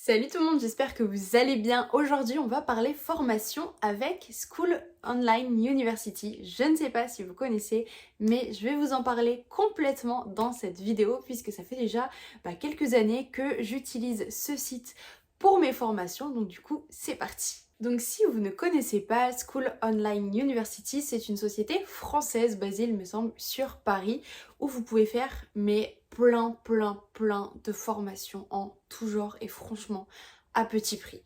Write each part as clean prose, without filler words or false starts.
Salut tout le monde, j'espère que vous allez bien. Aujourd'hui, on va parler formation avec School Online University. Je ne sais pas si vous connaissez, mais je vais vous en parler complètement dans cette vidéo puisque ça fait déjà quelques années que j'utilise ce site pour mes formations. Donc du coup, c'est parti. Donc si vous ne connaissez pas School Online University, c'est une société française basée, il me semble, sur Paris où vous pouvez faire plein de formations en tout genre et franchement à petit prix.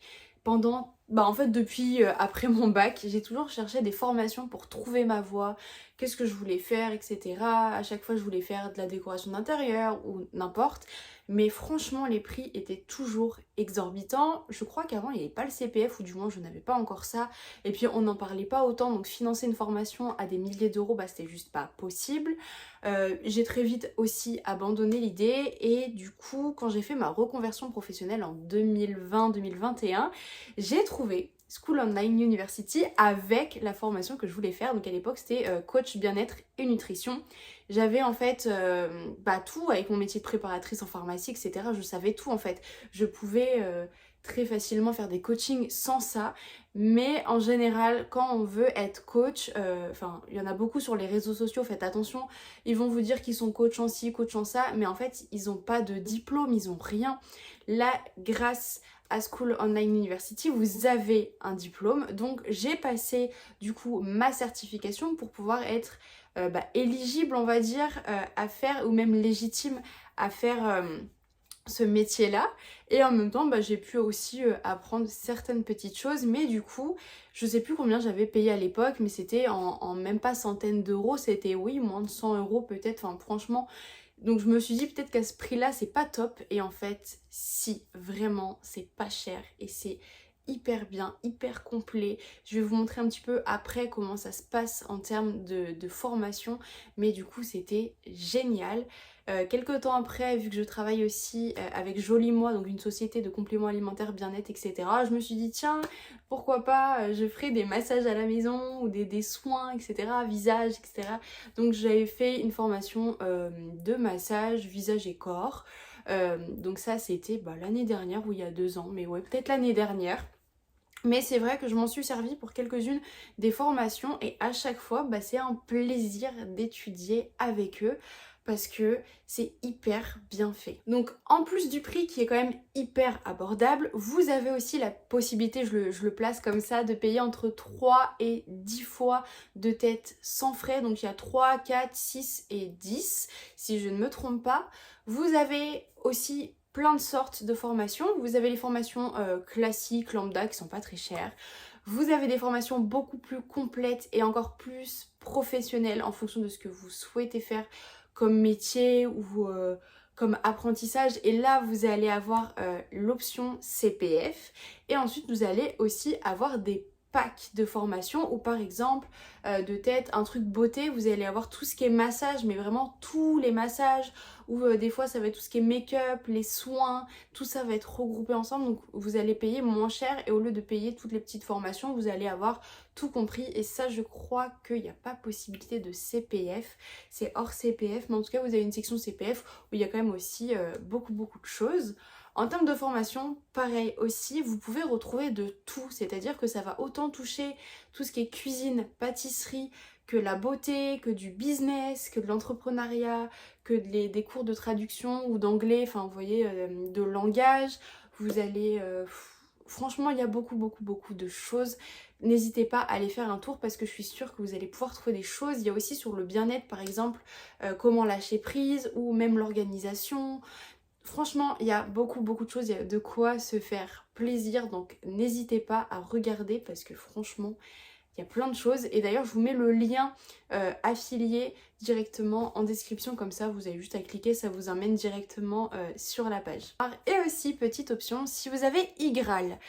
Depuis après mon bac, j'ai toujours cherché des formations pour trouver ma voie, qu'est-ce que je voulais faire, etc. À chaque fois, je voulais faire de la décoration d'intérieur ou n'importe. Mais franchement, les prix étaient toujours exorbitants. Je crois qu'avant, il n'y avait pas le CPF, ou du moins, je n'avais pas encore ça. Et puis, on n'en parlait pas autant. Donc, financer une formation à des milliers d'euros, c'était juste pas possible. J'ai très vite aussi abandonné l'idée. Et du coup, quand j'ai fait ma reconversion professionnelle en 2020-2021, j'ai trouvé School Online University avec la formation que je voulais faire. Donc à l'époque c'était coach bien-être et nutrition. J'avais en fait tout avec mon métier de préparatrice en pharmacie, etc. Je savais tout en fait. Je pouvais très facilement faire des coachings sans ça. Mais en général, quand on veut être coach, il y en a beaucoup sur les réseaux sociaux, faites attention. Ils vont vous dire qu'ils sont coach en ci, coach en ça, mais en fait, ils n'ont pas de diplôme, ils n'ont rien. Là, grâce à School Online University, vous avez un diplôme. Donc j'ai passé du coup ma certification pour pouvoir être éligible, on va dire, à faire, ou même légitime à faire ce métier-là. Et en même temps, j'ai pu aussi apprendre certaines petites choses. Mais du coup, je sais plus combien j'avais payé à l'époque, mais c'était en même pas centaines d'euros. C'était, oui, moins de 100 euros peut-être. Enfin, franchement... Donc je me suis dit peut-être qu'à ce prix-là, c'est pas top. Et en fait, si, vraiment, c'est pas cher et c'est hyper bien, hyper complet. Je vais vous montrer un petit peu après comment ça se passe en termes de formation. Mais du coup, c'était génial. Quelques temps après, vu que je travaille aussi avec Joli Moi, donc une société de compléments alimentaires, bien-être, etc., je me suis dit, tiens, pourquoi pas, je ferai des massages à la maison ou des soins, etc., visage, etc. Donc j'avais fait une formation de massage, visage et corps. Donc ça c'était l'année dernière ou il y a 2 ans, mais ouais, peut-être l'année dernière. Mais c'est vrai que je m'en suis servi pour quelques-unes des formations et à chaque fois, c'est un plaisir d'étudier avec eux parce que c'est hyper bien fait. Donc en plus du prix qui est quand même hyper abordable, vous avez aussi la possibilité, je le place comme ça, de payer entre 3 et 10 fois de tête sans frais. Donc il y a 3, 4, 6 et 10 si je ne me trompe pas. Vous avez aussi plein de sortes de formations. Vous avez les formations classiques, lambda, qui sont pas très chères. Vous avez des formations beaucoup plus complètes et encore plus professionnelles en fonction de ce que vous souhaitez faire comme métier ou comme apprentissage. Et là, vous allez avoir l'option CPF. Et ensuite, vous allez aussi avoir des packs de formation où par exemple de tête un truc beauté, vous allez avoir tout ce qui est massage, mais vraiment tous les massages, ou des fois ça va être tout ce qui est make-up, les soins, tout ça va être regroupé ensemble. Donc vous allez payer moins cher et au lieu de payer toutes les petites formations, vous allez avoir tout compris. Et ça, je crois qu'il n'y a pas possibilité de CPF, c'est hors CPF, mais en tout cas vous avez une section CPF où il y a quand même aussi beaucoup de choses. En termes de formation, pareil aussi, vous pouvez retrouver de tout, c'est-à-dire que ça va autant toucher tout ce qui est cuisine, pâtisserie, que la beauté, que du business, que de l'entrepreneuriat, que des cours de traduction ou d'anglais, enfin vous voyez, de langage. Vous allez... franchement, il y a beaucoup de choses. N'hésitez pas à aller faire un tour parce que je suis sûre que vous allez pouvoir trouver des choses. Il y a aussi sur le bien-être, par exemple, comment lâcher prise ou même l'organisation. Franchement, il y a beaucoup de choses, il y a de quoi se faire plaisir, donc n'hésitez pas à regarder parce que franchement, il y a plein de choses. Et d'ailleurs, je vous mets le lien affilié directement en description, comme ça vous avez juste à cliquer, ça vous emmène directement sur la page. Et aussi, petite option, si vous avez iGral,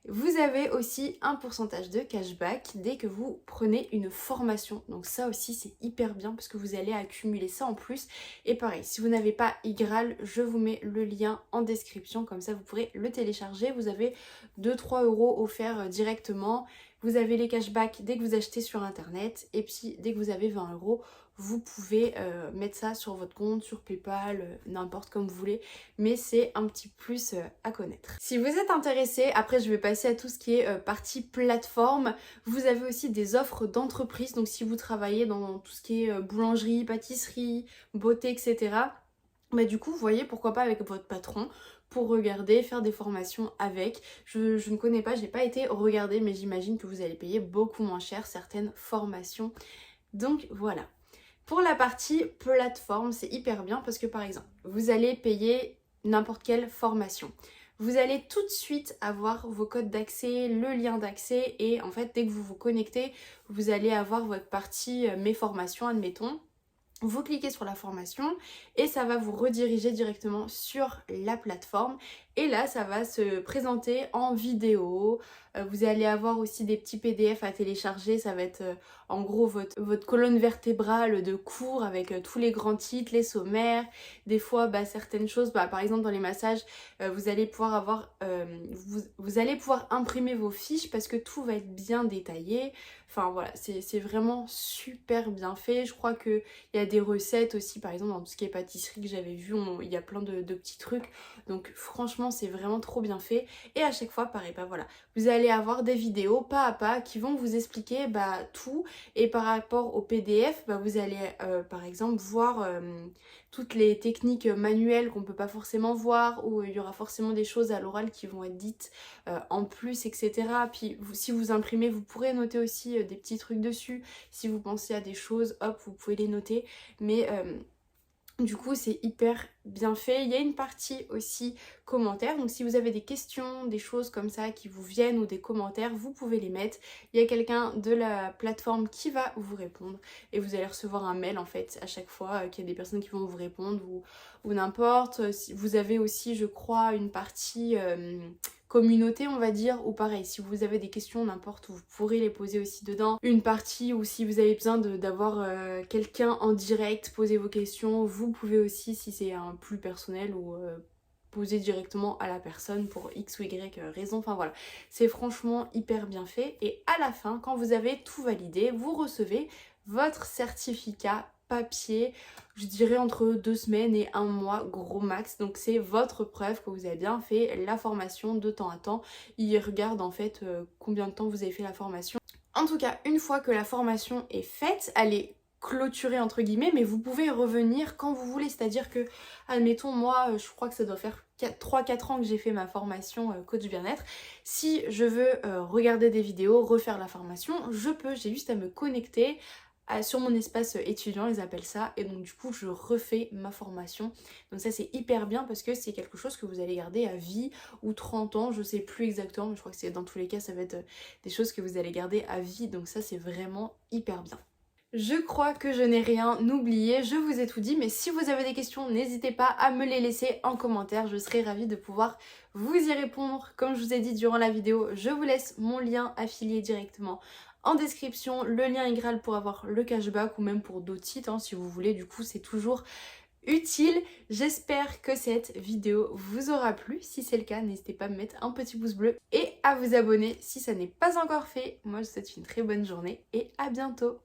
vous avez aussi un pourcentage de cashback dès que vous prenez une formation. Donc ça aussi c'est hyper bien parce que vous allez accumuler ça en plus. Et pareil, si vous n'avez pas iGral, je vous mets le lien en description. Comme ça vous pourrez le télécharger. Vous avez 2-3 euros offerts directement. Vous avez les cashbacks dès que vous achetez sur internet. Et puis dès que vous avez 20 euros, vous pouvez mettre ça sur votre compte, sur PayPal, n'importe comme vous voulez, mais c'est un petit plus à connaître. Si vous êtes intéressé, après je vais passer à tout ce qui est partie plateforme, vous avez aussi des offres d'entreprise, donc si vous travaillez dans tout ce qui est boulangerie, pâtisserie, beauté, etc., bah du coup, vous voyez, pourquoi pas avec votre patron pour regarder, faire des formations avec. Je ne connais pas, j'ai pas été regarder, mais j'imagine que vous allez payer beaucoup moins cher certaines formations. Donc voilà. Pour la partie plateforme, c'est hyper bien parce que par exemple, vous allez payer n'importe quelle formation. Vous allez tout de suite avoir vos codes d'accès, le lien d'accès et en fait, dès que vous vous connectez, vous allez avoir votre partie mes formations, admettons. Vous cliquez sur la formation et ça va vous rediriger directement sur la plateforme et là ça va se présenter en vidéo. Vous allez avoir aussi des petits PDF à télécharger, ça va être en gros votre colonne vertébrale de cours avec tous les grands titres, les sommaires, des fois certaines choses, par exemple dans les massages vous allez pouvoir avoir vous allez pouvoir imprimer vos fiches parce que tout va être bien détaillé. Enfin voilà, c'est vraiment super bien fait. Je crois qu'il y a des recettes aussi, par exemple dans tout ce qui est pâtisserie que j'avais vu, il y a plein de petits trucs. Donc franchement c'est vraiment trop bien fait. Et à chaque fois pareil, voilà, vous allez avoir des vidéos pas à pas qui vont vous expliquer tout. Et par rapport au PDF, vous allez par exemple voir toutes les techniques manuelles qu'on peut pas forcément voir, ou il y aura forcément des choses à l'oral qui vont être dites en plus, etc. Puis si vous imprimez, vous pourrez noter aussi des petits trucs dessus. Si vous pensez à des choses, hop, vous pouvez les noter. Mais du coup, c'est hyper bien fait. Il y a une partie aussi commentaires. Donc si vous avez des questions, des choses comme ça qui vous viennent ou des commentaires, vous pouvez les mettre. Il y a quelqu'un de la plateforme qui va vous répondre. Et vous allez recevoir un mail en fait à chaque fois qu'il y a des personnes qui vont vous répondre ou n'importe. Vous avez aussi, je crois, une partie communauté on va dire, ou pareil si vous avez des questions n'importe, vous pourrez les poser aussi dedans. Une partie où si vous avez besoin d'avoir quelqu'un en direct poser vos questions, vous pouvez aussi, si c'est un plus personnel, ou poser directement à la personne pour X ou Y raison. Enfin voilà, c'est franchement hyper bien fait. Et à la fin, quand vous avez tout validé, vous recevez votre certificat papier, je dirais entre 2 semaines et 1 mois gros max. Donc c'est votre preuve que vous avez bien fait la formation de temps à temps. Ils regardent en fait combien de temps vous avez fait la formation. En tout cas, une fois que la formation est faite, elle est clôturée entre guillemets, mais vous pouvez revenir quand vous voulez. C'est-à-dire que, admettons, moi je crois que ça doit faire 3-4 ans que j'ai fait ma formation coach bien-être. Si je veux regarder des vidéos, refaire la formation, je peux, j'ai juste à me connecter sur mon espace étudiant, ils appellent ça, et donc du coup je refais ma formation. Donc ça c'est hyper bien parce que c'est quelque chose que vous allez garder à vie, ou 30 ans, je sais plus exactement, mais je crois que c'est dans tous les cas ça va être des choses que vous allez garder à vie, donc ça c'est vraiment hyper bien. Je crois que je n'ai rien oublié, je vous ai tout dit, mais si vous avez des questions, n'hésitez pas à me les laisser en commentaire, je serai ravie de pouvoir vous y répondre. Comme je vous ai dit durant la vidéo, je vous laisse mon lien affilié directement en description, le lien Igral pour avoir le cashback ou même pour d'autres sites si vous voulez, du coup c'est toujours utile. J'espère que cette vidéo vous aura plu. Si c'est le cas, n'hésitez pas à me mettre un petit pouce bleu et à vous abonner si ça n'est pas encore fait. Moi je vous souhaite une très bonne journée et à bientôt.